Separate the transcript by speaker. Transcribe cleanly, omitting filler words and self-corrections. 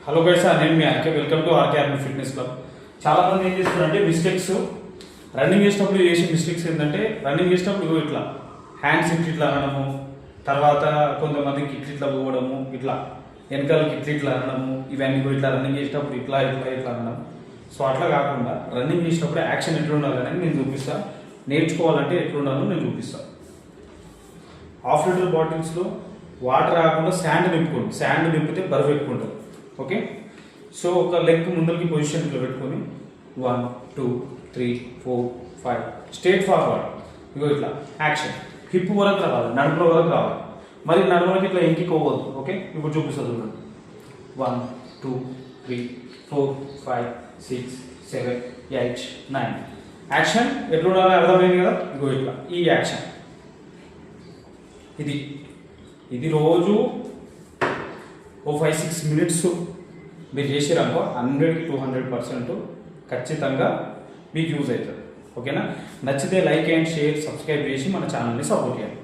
Speaker 1: Hello guys, నేను మీ RK. Welcome to RK army fitness club. చాలా మంది ఏం చేస్తున్నారంటే మిస్టేక్స్ రన్నింగ్ చేసేటప్పుడు చేసే మిస్టేక్స్ ఏంటంటే రన్నింగ్ చేసేటప్పుడు ఇట్లా హ్యాండ్స్ ఇట్లా అనడము, తర్వాత కొంతమందికి ఇట్లా పోవడము, ఇట్లా వెనకాలకి ఇట్లా అనడము, ఇవన్నీ ఇట్లా రన్నింగ్ చేసేటప్పుడు ఇట్లా ఇట్లా ఇట్లా అనడం. సో అట్లా కాకుండా రన్నింగ్ చేసేటప్పుడు యాక్షన్ ఎట్లా ఉండాలి అనేది నేను చూపిస్తాను. నేర్చుకోవాలంటే ఎట్లా ఉండాలో నేను చూపిస్తాను. హాఫ్ లీటర్ బాటిల్స్లో వాటర్ రాకుండా శాండ్ నింపుకోండి. శాండ్ నింపితే బరువు ఎక్కువ ఉంటుంది. ఓకే, సో ఒక లెగ్ ముందరికి పొజిషన్ ఇట్లా పెట్టుకొని 1 2 3 4 5 స్ట్రేట్ ఫార్వర్డ్. ఇగో ఇట్లా యాక్షన్. హిప్ వరకు రావాలి, నడుముల వరకు రావాలి. మరి నడుములకి ఇట్లా ఇంటికి పోవద్దు. ఓకే, ఇప్పుడు చూపిస్తుంది చూడండి. 1 2 3 4 5 6 7 8 9 యాక్షన్. ఎట్లా ఉండాలి అర్థమైంది కదా. ఇగో ఇట్లా ఈ యాక్షన్. ఇది రోజు ఓ 5-6 మినిట్స్ మీరు చేసిరనుకో 100కి 200% ఖచ్చితంగా మీకు యూజ్ అవుతుంది. ఓకేనా? నచ్చితే లైక్ అండ్ షేర్, సబ్స్క్రైబ్ చేసి మన ఛానల్ని సపోర్ట్ చేయండి.